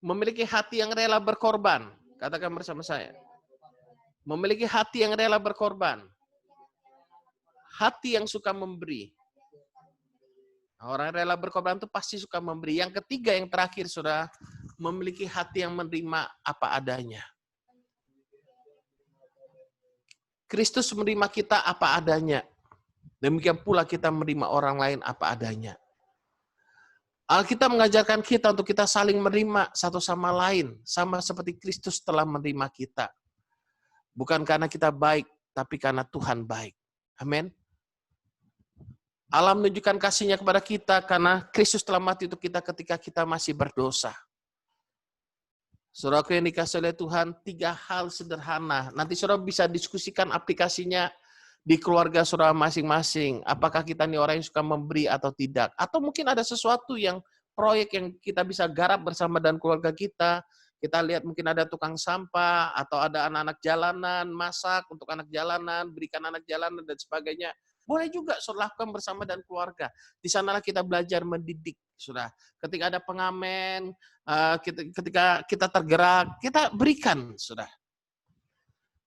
memiliki hati yang rela berkorban. Katakan bersama saya. Memiliki hati yang rela berkorban. Hati yang suka memberi. Orang rela berkorban itu pasti suka memberi. Yang ketiga, yang terakhir, saudara, memiliki hati yang menerima apa adanya. Kristus menerima kita apa adanya. Demikian pula kita menerima orang lain apa adanya. Alkitab mengajarkan kita untuk kita saling menerima satu sama lain. Sama seperti Kristus telah menerima kita. Bukan karena kita baik, tapi karena Tuhan baik. Amin. Allah menunjukkan kasih-Nya kepada kita karena Kristus telah mati untuk kita ketika kita masih berdosa. Saudara yang dikasih oleh Tuhan, 3 hal sederhana. Nanti saudara bisa diskusikan aplikasinya di keluarga saudara masing-masing. Apakah kita ini orang yang suka memberi atau tidak. Atau mungkin ada sesuatu yang proyek yang kita bisa garap bersama dan keluarga kita. Kita lihat mungkin ada tukang sampah, atau ada anak-anak jalanan, masak untuk anak jalanan, berikan anak jalanan, dan sebagainya. Boleh juga saudara lakukan bersama dan keluarga. Di sanalah kita belajar mendidik, saudara. Ketika ada pengamen, ketika kita tergerak, kita berikan, saudara.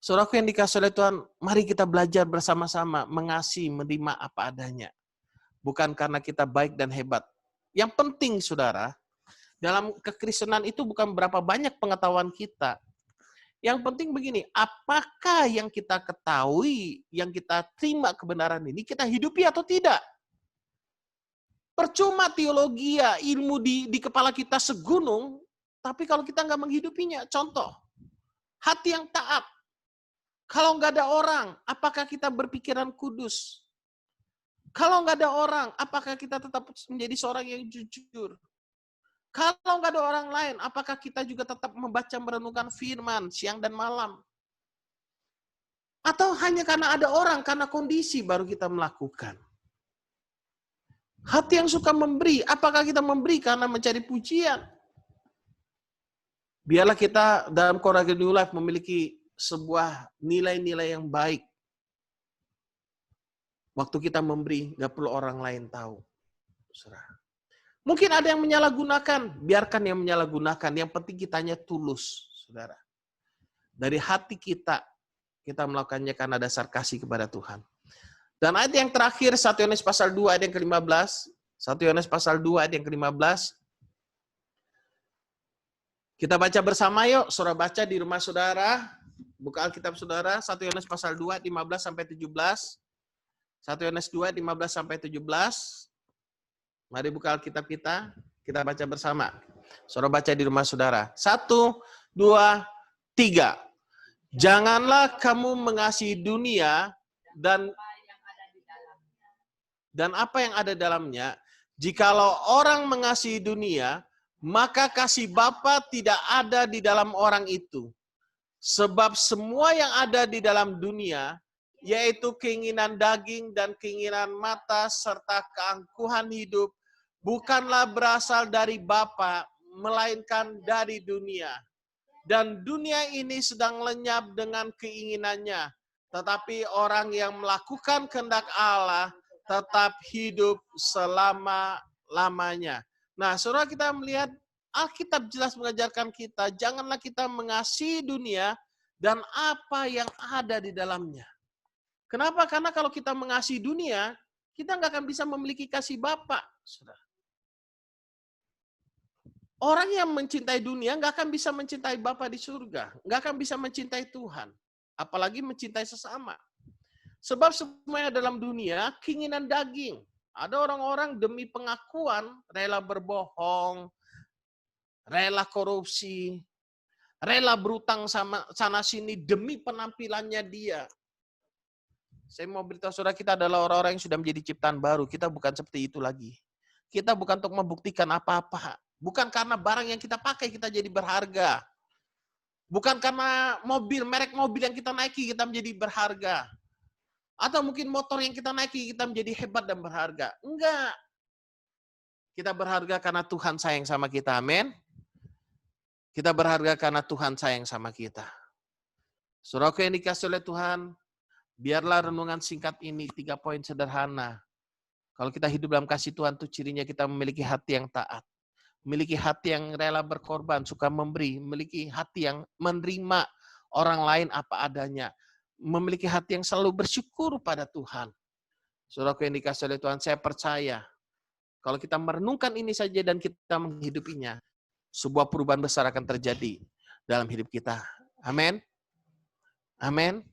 Saudaraku yang dikasih oleh Tuhan, mari kita belajar bersama-sama mengasihi, menerima apa adanya. Bukan karena kita baik dan hebat. Yang penting, saudara, dalam kekristenan itu bukan berapa banyak pengetahuan kita. Yang penting begini, apakah yang kita ketahui, yang kita terima kebenaran ini, kita hidupi atau tidak? Percuma teologi, ilmu di kepala kita segunung, tapi kalau kita nggak menghidupinya. Contoh, hati yang taat. Kalau nggak ada orang, apakah kita berpikiran kudus? Kalau nggak ada orang, apakah kita tetap menjadi seorang yang jujur? Kalau nggak ada orang lain, apakah kita juga tetap membaca merenungkan firman siang dan malam? Atau hanya karena ada orang, karena kondisi baru kita melakukan? Hati yang suka memberi, apakah kita memberi karena mencari pujian? Biarlah kita dalam Keluarga New Life memiliki sebuah nilai-nilai yang baik. Waktu kita memberi, nggak perlu orang lain tahu. Saudara. Mungkin ada yang menyalahgunakan, biarkan yang menyalahgunakan. Yang penting kitanya tulus, saudara. Dari hati kita melakukannya karena dasar kasih kepada Tuhan. Dan ayat yang terakhir, 1 Yohanes pasal 2 ayat yang ke-15. 1 Yohanes pasal 2 ayat yang ke-15. Kita baca bersama yuk, saudara baca di rumah saudara. Buka Alkitab saudara, 1 Yohanes pasal 2 ayat 15 sampai 17. 1 Yohanes 2 ayat 15 sampai 17. Mari buka Alkitab kita baca bersama. Saudara baca di rumah saudara. 1, 2, 3. Janganlah kamu mengasihi dunia dan apa yang ada dalamnya. Jikalau orang mengasihi dunia, maka kasih Bapa tidak ada di dalam orang itu. Sebab semua yang ada di dalam dunia, yaitu keinginan daging dan keinginan mata serta keangkuhan hidup, bukanlah berasal dari Bapa, melainkan dari dunia. Dan dunia ini sedang lenyap dengan keinginannya. Tetapi orang yang melakukan kehendak Allah tetap hidup selama-lamanya. Nah, saudara, kita melihat Alkitab jelas mengajarkan kita, janganlah kita mengasihi dunia dan apa yang ada di dalamnya. Kenapa? Karena kalau kita mengasihi dunia, kita nggak akan bisa memiliki kasih Bapa, saudara. Orang yang mencintai dunia nggak akan bisa mencintai Bapa di surga. Nggak akan bisa mencintai Tuhan. Apalagi mencintai sesama. Sebab semuanya dalam dunia keinginan daging. Ada orang-orang demi pengakuan rela berbohong, rela korupsi, rela berutang sama sana sini demi penampilannya dia. Saya mau beritahu saudara, kita adalah orang-orang yang sudah menjadi ciptaan baru. Kita bukan seperti itu lagi. Kita bukan untuk membuktikan apa-apa. Bukan karena barang yang kita pakai kita jadi berharga. Bukan karena merek mobil yang kita naiki kita menjadi berharga. Atau mungkin motor yang kita naiki kita menjadi hebat dan berharga. Enggak. Kita berharga karena Tuhan sayang sama kita. Amin. Kita berharga karena Tuhan sayang sama kita. Saudaraku yang dikasih oleh Tuhan, biarlah renungan singkat ini 3 poin sederhana. Kalau kita hidup dalam kasih Tuhan, itu cirinya kita memiliki hati yang taat. Memiliki hati yang rela berkorban, suka memberi. Memiliki hati yang menerima orang lain apa adanya. Memiliki hati yang selalu bersyukur pada Tuhan. Saudaraku yang dikasih oleh Tuhan, saya percaya. Kalau kita merenungkan ini saja dan kita menghidupinya, sebuah perubahan besar akan terjadi dalam hidup kita. Amin. Amin.